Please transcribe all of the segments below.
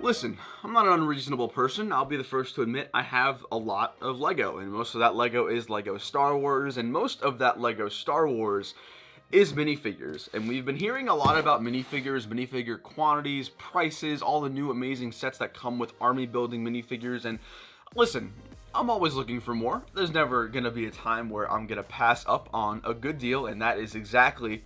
Listen, I'm not an unreasonable person. I'll be the first to admit I have a lot of Lego, and most of that Lego is Lego Star Wars, and most of that Lego Star Wars is minifigures. And we've been hearing a lot about minifigures, minifigure quantities, prices, all the new amazing sets that come with army building minifigures. And listen, I'm always looking for more. There's never gonna be a time where I'm gonna pass up on a good deal, and that is exactly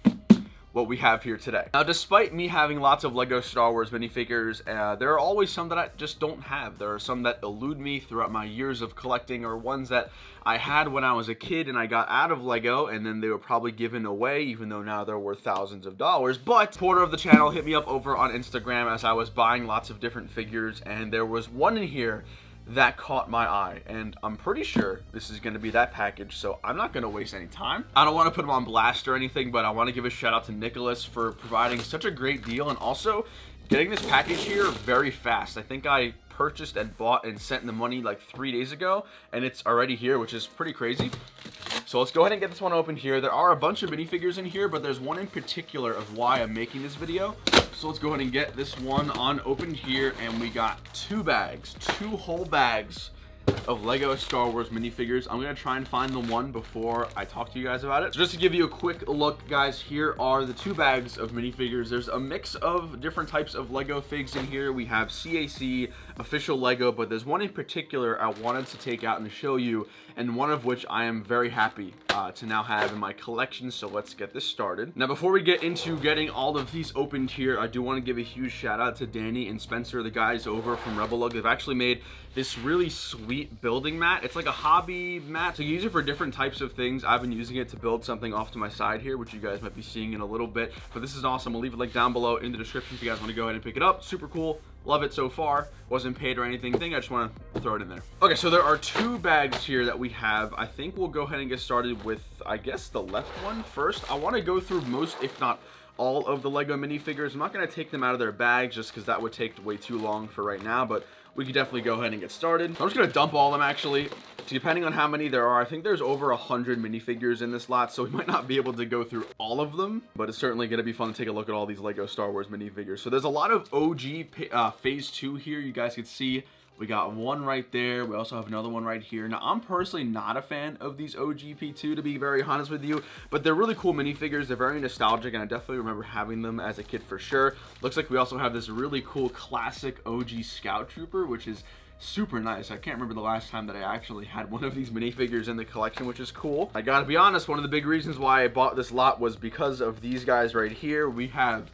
what we have here today. Now, despite me having lots of Lego Star Wars minifigures, there are always some that I just don't have. There are some that elude me throughout my years of collecting, or ones that I had when I was a kid and I got out of Lego, and then they were probably given away, even though now they're worth thousands of dollars. But supporter of the channel hit me up over on Instagram as I was buying lots of different figures, and there was one in here that caught my eye, and I'm pretty sure this is going to be that package, so I'm not going to waste any time. I don't want to put him on blast or anything, but I want to give a shout out to Nicholas for providing such a great deal, and also getting this package here very fast. I think I purchased and bought and sent the money like 3 days ago, and it's already here, which is pretty crazy. So let's go ahead and get this one open here. There are a bunch of minifigures in here, but there's one in particular of why I'm making this video. So let's go ahead and get this one on open here, and we got two whole bags of Lego Star Wars minifigures. I'm gonna try and find the one before I talk to you guys about it. So just to give you a quick look, guys, here are the two bags of minifigures. There's a mix of different types of Lego figs in here. We have CAC, official Lego, but there's one in particular I wanted to take out and show you, and one of which I am very happy to now have in my collection. So let's get this started. Now, before we get into getting all of these opened here, I do want to give a huge shout out to Danny and Spencer, the guys over from Rebel Lug. They've actually made this really sweet building mat. It's like a hobby mat, so you use it for different types of things. I've been using it to build something off to my side here, which you guys might be seeing in a little bit, but this is awesome. I'll leave a link down below in the description if you guys want to go ahead and pick it up. Super cool. Love it so far. Wasn't paid or anything. I just want to throw it in there. Okay, so there are two bags here that we have. I think we'll go ahead and get started with, I guess, the left one first. I want to go through most, if not all, of the Lego minifigures. I'm not going to take them out of their bags just because that would take way too long for right now, but we could definitely go ahead and get started. I'm just going to dump all of them, actually. Depending on how many there are, I think there's over 100 minifigures in this lot, so we might not be able to go through all of them, but it's certainly going to be fun to take a look at all these Lego Star Wars minifigures. So there's a lot of OG Phase 2 here. You guys can see we got one right there. We also have another one right here. Now, I'm personally not a fan of these OG P2, to be very honest with you, but they're really cool minifigures. They're very nostalgic, and I definitely remember having them as a kid for sure. Looks like we also have this really cool classic OG Scout Trooper, which is super nice. I can't remember the last time that I actually had one of these minifigures in the collection, which is cool. I gotta be honest, one of the big reasons why I bought this lot was because of these guys right here. We have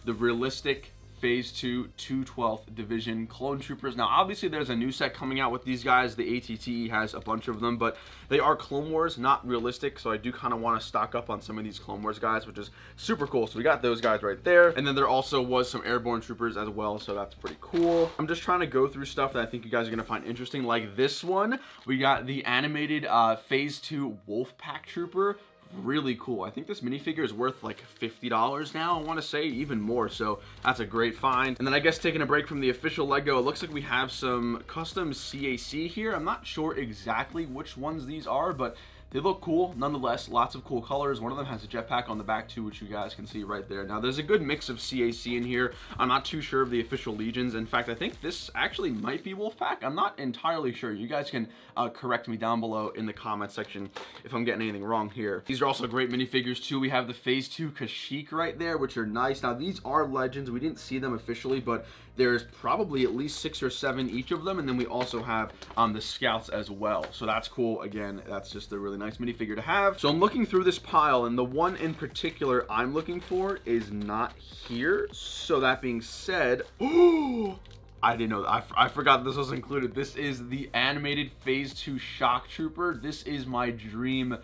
the realistic Phase 2 212th Division Clone Troopers. Now, obviously, there's a new set coming out with these guys. The ATT has a bunch of them, but they are Clone Wars, not realistic, so I do kind of want to stock up on some of these Clone Wars guys, which is super cool. So we got those guys right there, and then there also was some Airborne Troopers as well, so that's pretty cool. I'm just trying to go through stuff that I think you guys are going to find interesting, like this one. We got the animated Phase 2 Wolfpack Trooper. Really cool. I think this minifigure is worth like $50 now. I want to say even more, so that's a great find. And then I guess taking a break from the official Lego, it looks like we have some custom CAC here. I'm not sure exactly which ones these are, but they look cool nonetheless. Lots of cool colors. One of them has a jetpack on the back too, which you guys can see right there. Now, there's a good mix of CAC in here. I'm not too sure of the official legions. In fact, I think this actually might be Wolfpack. I'm not entirely sure. You guys can correct me down below in the comment section if I'm getting anything wrong here. These are also great minifigures too. We have the Phase 2 Kashyyyk right there, which are nice. Now, these are legends. We didn't see them officially, but there's probably at least 6 or 7 each of them, and then we also have the scouts as well, so that's cool. Again, that's just a really nice minifigure to have. So I'm looking through this pile, and the one in particular I'm looking for is not here. So that being said, oh, I didn't know that. I forgot this was included. This is the animated Phase 2 Shock Trooper. This is my dream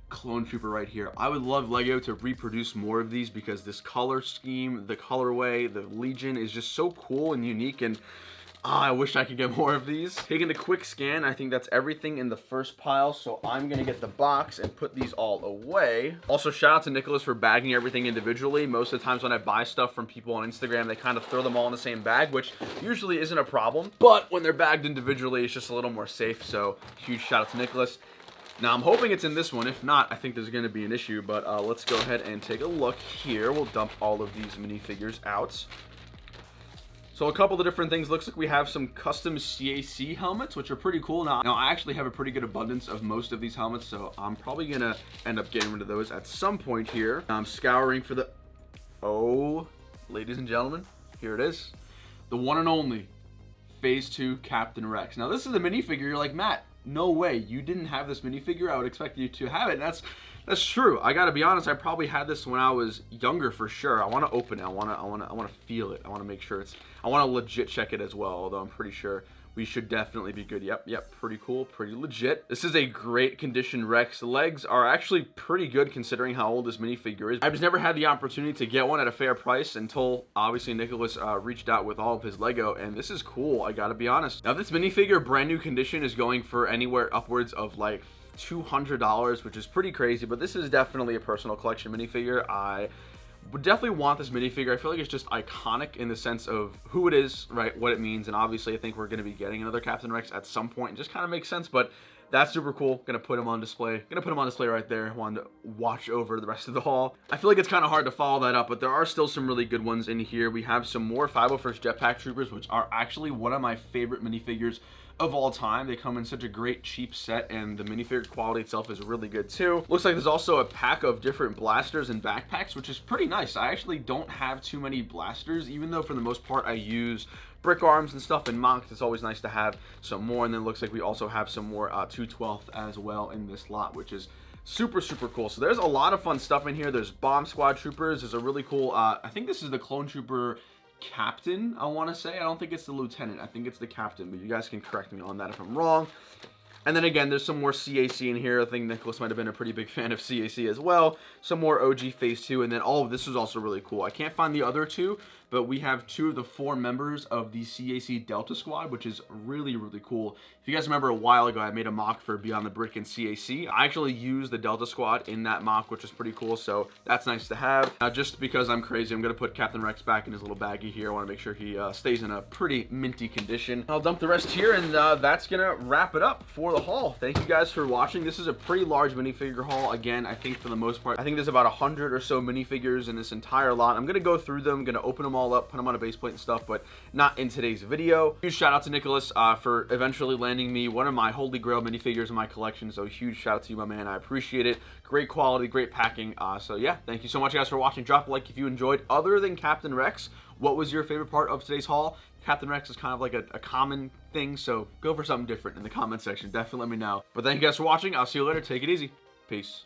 clone trooper right here. I would love Lego to reproduce more of these because this color scheme, the colorway, the Legion is just so cool and unique, and I wish I could get more of these. Taking a quick scan, I think that's everything in the first pile, so I'm gonna get the box and put these all away. Also, shout out to Nicholas for bagging everything individually. Most of the times when I buy stuff from people on Instagram, they kind of throw them all in the same bag, which usually isn't a problem, but when they're bagged individually, it's just a little more safe, so huge shout out to Nicholas. Now, I'm hoping it's in this one. If not, I think there's going to be an issue, but let's go ahead and take a look here. We'll dump all of these minifigures out. So a couple of different things. Looks like we have some custom CAC helmets, which are pretty cool. Now I actually have a pretty good abundance of most of these helmets, so I'm probably gonna end up getting rid of those at some point here. I'm scouring for the, oh, ladies and gentlemen, here it is. The one and only Phase 2 Captain Rex. Now this is a minifigure. You're like, Matt, no way, you didn't have this minifigure. I would expect you to have it. And that's true. I gotta be honest, I probably had this when I was younger for sure. I wanna open it, I wanna feel it. I wanna make sure I wanna legit check it as well, although I'm pretty sure we should definitely be good. Yep, pretty cool, pretty legit. This is a great condition Rex. The legs are actually pretty good considering how old this minifigure is. I've just never had the opportunity to get one at a fair price until obviously Nicholas reached out with all of his Lego, and this is cool, I gotta be honest. Now this minifigure, brand new condition, is going for anywhere upwards of like $200, which is pretty crazy, but this is definitely a personal collection minifigure. I would definitely want this minifigure. I feel like it's just iconic in the sense of who it is, right, what it means, and obviously I think we're going to be getting another Captain Rex at some point. It just kind of makes sense, but that's super cool. Gonna put him on display. Gonna put him on display right there. Wanted to watch over the rest of the haul. I feel like it's kind of hard to follow that up, but there are still some really good ones in here. We have some more 501st Jetpack Troopers, which are actually one of my favorite minifigures of all time. They come in such a great cheap set, and the minifigure quality itself is really good too. Looks like there's also a pack of different blasters and backpacks, which is pretty nice. I actually don't have too many blasters, even though for the most part I use brick arms and stuff and mocks. It's always nice to have some more. And then it looks like we also have some more 212th as well in this lot, which is super cool. So there's a lot of fun stuff in here. There's bomb squad troopers. There's a really cool I think this is the clone trooper captain, I want to say. I don't think it's the lieutenant, I think it's the captain, but you guys can correct me on that if I'm wrong. And then again, there's some more CAC in here. I think Nicholas might have been a pretty big fan of CAC as well. Some more OG Phase 2, and then all of this is also really cool. I can't find the other two, but we have 2 of the 4 members of the CAC Delta Squad, which is really cool. If you guys remember a while ago, I made a mock for Beyond the Brick and CAC. I actually used the Delta Squad in that mock, which is pretty cool, so that's nice to have. Now, just because I'm crazy, I'm going to put Captain Rex back in his little baggie here. I want to make sure he stays in a pretty minty condition. I'll dump the rest here, and that's going to wrap it up for the haul. Thank you guys for watching. This is a pretty large minifigure haul. Again, I think for the most part, I think there's about 100 or so minifigures in this entire lot. I'm going to go through them, I'm going to open them all up, put them on a base plate and stuff, but not in today's video. Huge shout out to Nicholas for eventually landing me one of my holy grail minifigures in my collection, so huge shout out to you, my man. I appreciate it. Great quality, great packing. So yeah, thank you so much guys for watching. Drop a like if you enjoyed. Other than Captain Rex, what was your favorite part of today's haul? Captain Rex is kind of like a common thing, so go for something different in the comment section. Definitely let me know. But thank you guys for watching. I'll see you later. Take it easy. Peace.